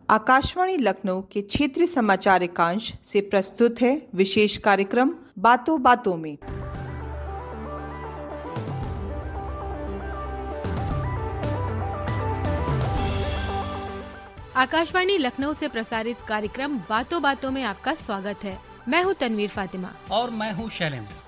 आकाशवाणी लखनऊ के क्षेत्रीय समाचार एकांश से प्रस्तुत है विशेष कार्यक्रम बातों बातों में। आकाशवाणी लखनऊ से प्रसारित कार्यक्रम बातों बातों में आपका स्वागत है। मैं हूं तनवीर फातिमा और मैं हूं शैलेंद्र।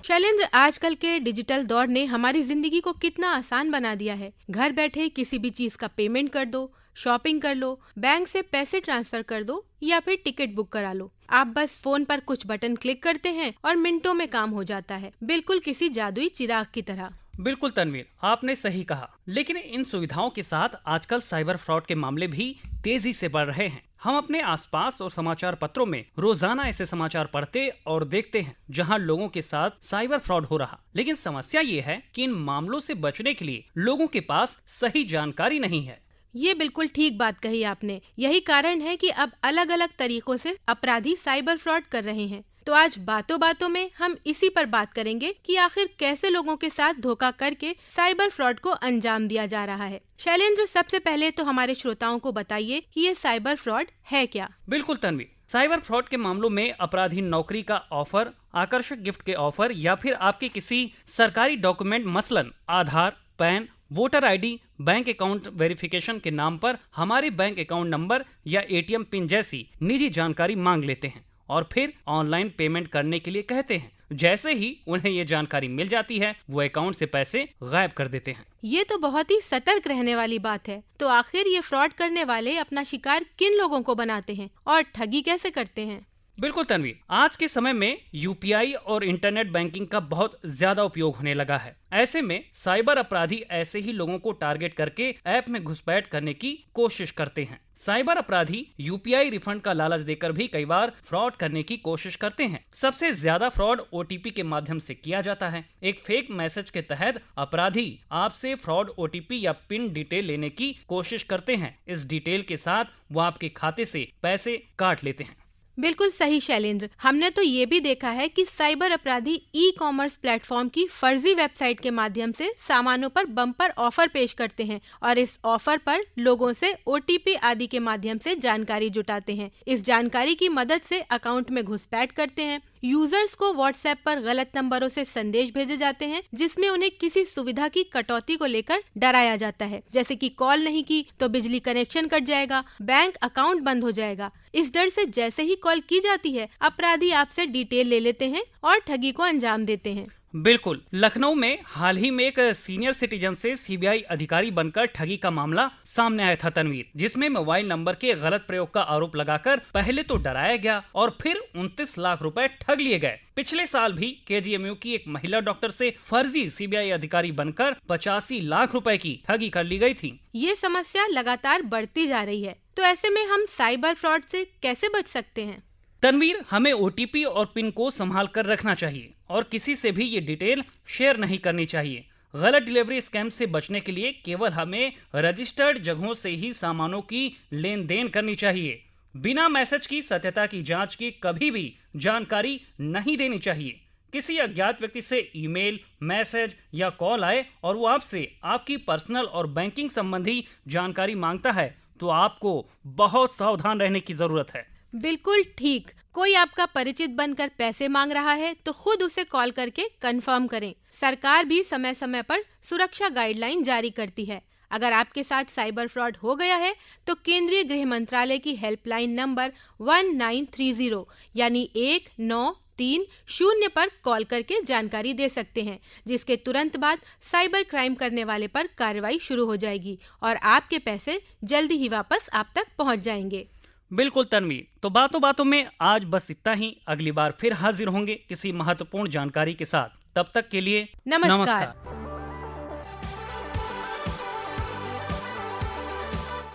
शैलेंद्र, आजकल के डिजिटल दौर ने हमारी जिंदगी को कितना आसान बना दिया है। घर बैठे किसी भी चीज का पेमेंट कर दो, शॉपिंग कर लो, बैंक से पैसे ट्रांसफर कर दो या फिर टिकट बुक करा लो। आप बस फोन पर कुछ बटन क्लिक करते हैं और मिनटों में काम हो जाता है, बिल्कुल किसी जादुई चिराग की तरह। बिल्कुल तनवीर, आपने सही कहा। लेकिन इन सुविधाओं के साथ आजकल साइबर फ्रॉड के मामले भी तेजी से बढ़ रहे हैं। हम अपने आसपास और समाचार पत्रों में रोजाना ऐसे समाचार पढ़ते और देखते हैं जहां लोगों के साथ साइबर फ्रॉड हो रहा। लेकिन समस्या ये है कि इन मामलों से बचने के लिए लोगों के पास सही जानकारी नहीं है। ये बिल्कुल ठीक बात कही आपने। यही कारण है कि अब अलग अलग तरीकों से अपराधी साइबर फ्रॉड कर रहे हैं। तो आज बातों बातों में हम इसी पर बात करेंगे कि आखिर कैसे लोगों के साथ धोखा करके साइबर फ्रॉड को अंजाम दिया जा रहा है। शैलेंद्र, सबसे पहले तो हमारे श्रोताओं को बताइए कि ये साइबर फ्रॉड है क्या। बिल्कुल तन्वी, साइबर फ्रॉड के मामलों में अपराधी नौकरी का ऑफर, आकर्षक गिफ्ट के ऑफर या फिर आपके किसी सरकारी डॉक्यूमेंट मसलन Aadhaar, PAN, voter ID, bank account verification के नाम पर हमारे बैंक अकाउंट नंबर या एटीएम पिन जैसी निजी जानकारी मांग लेते हैं और फिर ऑनलाइन पेमेंट करने के लिए कहते हैं। जैसे ही उन्हें ये जानकारी मिल जाती है, वो अकाउंट से पैसे गायब कर देते हैं। ये तो बहुत ही सतर्क रहने वाली बात है। तो आखिर ये फ्रॉड करने वाले अपना शिकार किन लोगों को बनाते हैं और ठगी कैसे करते हैं? बिल्कुल तन्वी, आज के समय में यूपीआई और इंटरनेट बैंकिंग का बहुत ज्यादा उपयोग होने लगा है। ऐसे में साइबर अपराधी ऐसे ही लोगों को टारगेट करके ऐप में घुसपैठ करने की कोशिश करते हैं। साइबर अपराधी यूपीआई रिफंड का लालच देकर भी कई बार फ्रॉड करने की कोशिश करते हैं। सबसे ज्यादा फ्रॉड ओटीपी के माध्यम से किया जाता है। एक फेक मैसेज के तहत अपराधी आपसे फ्रॉड ओटीपी या पिन डिटेल लेने की कोशिश करते हैं। इस डिटेल के साथ वो आपके खाते से पैसे काट लेते हैं। बिल्कुल सही शैलेंद्र, हमने तो ये भी देखा है कि साइबर अपराधी ई कॉमर्स प्लेटफॉर्म की फर्जी वेबसाइट के माध्यम से सामानों पर बम्पर ऑफर पेश करते हैं और इस ऑफर पर लोगों से ओटीपी आदि के माध्यम से जानकारी जुटाते हैं। इस जानकारी की मदद से अकाउंट में घुसपैठ करते हैं। यूजर्स को व्हाट्सएप पर गलत नंबरों से संदेश भेजे जाते हैं जिसमें उन्हें किसी सुविधा की कटौती को लेकर डराया जाता है, जैसे कि कॉल नहीं की तो बिजली कनेक्शन कट जाएगा, बैंक अकाउंट बंद हो जाएगा। इस डर से जैसे ही कॉल की जाती है, अपराधी आपसे डिटेल ले लेते हैं और ठगी को अंजाम देते हैं। बिल्कुल, लखनऊ में हाल ही में एक सीनियर सिटीजन से सीबीआई अधिकारी बनकर ठगी का मामला सामने आया था तनवीर, जिसमें मोबाइल नंबर के गलत प्रयोग का आरोप लगाकर पहले तो डराया गया और फिर 29 लाख रुपए ठग लिए गए। पिछले साल भी केजीएमयू की एक महिला डॉक्टर से फर्जी सीबीआई अधिकारी बनकर 85 लाख रुपए की ठगी कर ली गई थी। ये समस्या लगातार बढ़ती जा रही है, तो ऐसे में हम साइबर फ्रॉड से कैसे बच सकते हैं? तनवीर, हमें ओटीपी और पिन को संभाल कर रखना चाहिए और किसी से भी ये डिटेल शेयर नहीं करनी चाहिए। गलत डिलीवरी स्कैम से बचने के लिए केवल हमें रजिस्टर्ड जगहों से ही सामानों की लेन देन करनी चाहिए। बिना मैसेज की सत्यता की जांच की कभी भी जानकारी नहीं देनी चाहिए। किसी अज्ञात व्यक्ति से ईमेल, मैसेज या कॉल आए और वो आपसे आपकी पर्सनल और बैंकिंग संबंधी जानकारी मांगता है, तो आपको बहुत सावधान रहने की जरूरत है। बिल्कुल ठीक। कोई आपका परिचित बनकर पैसे मांग रहा है तो खुद उसे कॉल करके कंफर्म करें। सरकार भी समय समय पर सुरक्षा गाइडलाइन जारी करती है। अगर आपके साथ साइबर फ्रॉड हो गया है तो केंद्रीय गृह मंत्रालय की हेल्पलाइन नंबर 1930 यानी 1930 पर कॉल करके जानकारी दे सकते हैं, जिसके तुरंत बाद साइबर क्राइम करने वाले पर कार्रवाई शुरू हो जाएगी और आपके पैसे जल्दी ही वापस आप तक पहुंच जाएंगे। बिल्कुल तन्वीर, तो बातों बातों में आज बस इतना ही। अगली बार फिर हाजिर होंगे किसी महत्वपूर्ण जानकारी के साथ। तब तक के लिए नमस्कार।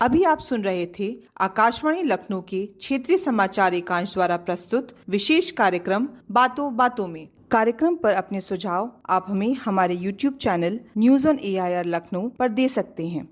अभी आप सुन रहे थे आकाशवाणी लखनऊ के क्षेत्रीय समाचार एकांश द्वारा प्रस्तुत विशेष कार्यक्रम बातों बातों में। कार्यक्रम पर अपने सुझाव आप हमें हमारे YouTube channel news on AIR Lucknow पर दे सकते हैं।